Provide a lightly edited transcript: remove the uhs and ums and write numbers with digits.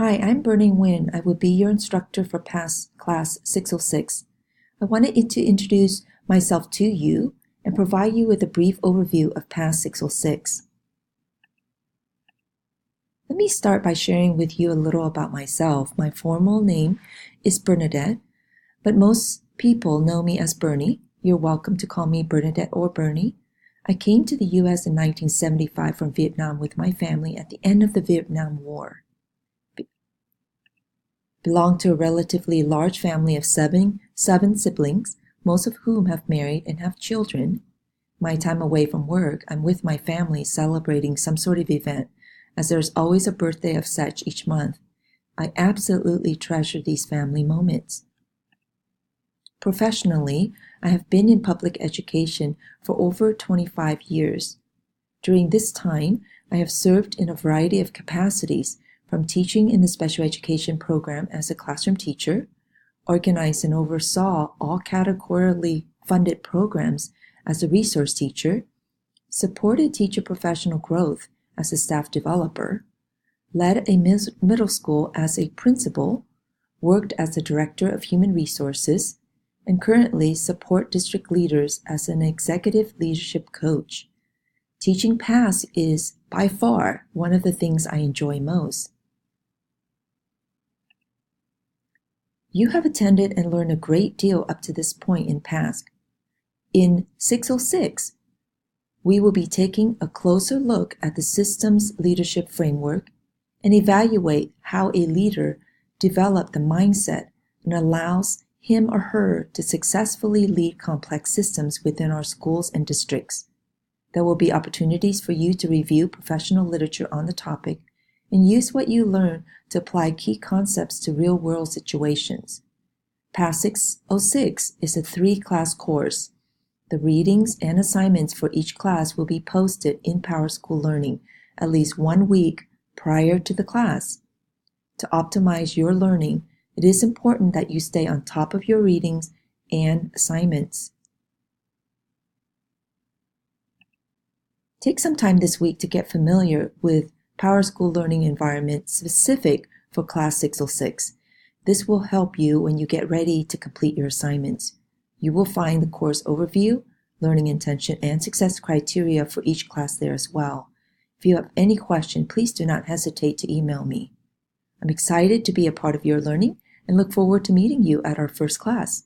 Hi, I'm Bernie Nguyen. I will be your instructor for PASC Class 606. I wanted to introduce myself to you and provide you with a brief overview of PASC 606. Let me start by sharing with you a little about myself. My formal name is Bernadette, but most people know me as Bernie. You're welcome to call me Bernadette or Bernie. I came to the U.S. in 1975 from Vietnam with my family at the end of the Vietnam War. Belong to a relatively large family of seven siblings, most of whom have married and have children. My time away from work, I'm with my family celebrating some sort of event, as there's always a birthday of such each month. I absolutely treasure these family moments. Professionally, I have been in public education for over 25 years. During this time, I have served in a variety of capacities, from teaching in the special education program as a classroom teacher, organized and oversaw all categorically funded programs as a resource teacher, supported teacher professional growth as a staff developer, led a middle school as a principal, worked as the director of human resources, and currently support district leaders as an executive leadership coach. Teaching PASC is, by far, one of the things I enjoy most. You have attended and learned a great deal up to this point in PASC. In 606, we will be taking a closer look at the system's leadership framework and evaluate how a leader develops the mindset and allows him or her to successfully lead complex systems within our schools and districts. There will be opportunities for you to review professional literature on the topic and use what you learn to apply key concepts to real-world situations. PASC 606 is a 3-class course. The readings and assignments for each class will be posted in PowerSchool Learning at least 1 week prior to the class. To optimize your learning, it is important that you stay on top of your readings and assignments. Take some time this week to get familiar with PowerSchool Learning environment specific for Class 606. This will help you when you get ready to complete your assignments. You will find the course overview, learning intention, and success criteria for each class there as well. If you have any question, please do not hesitate to email me. I'm excited to be a part of your learning and look forward to meeting you at our first class.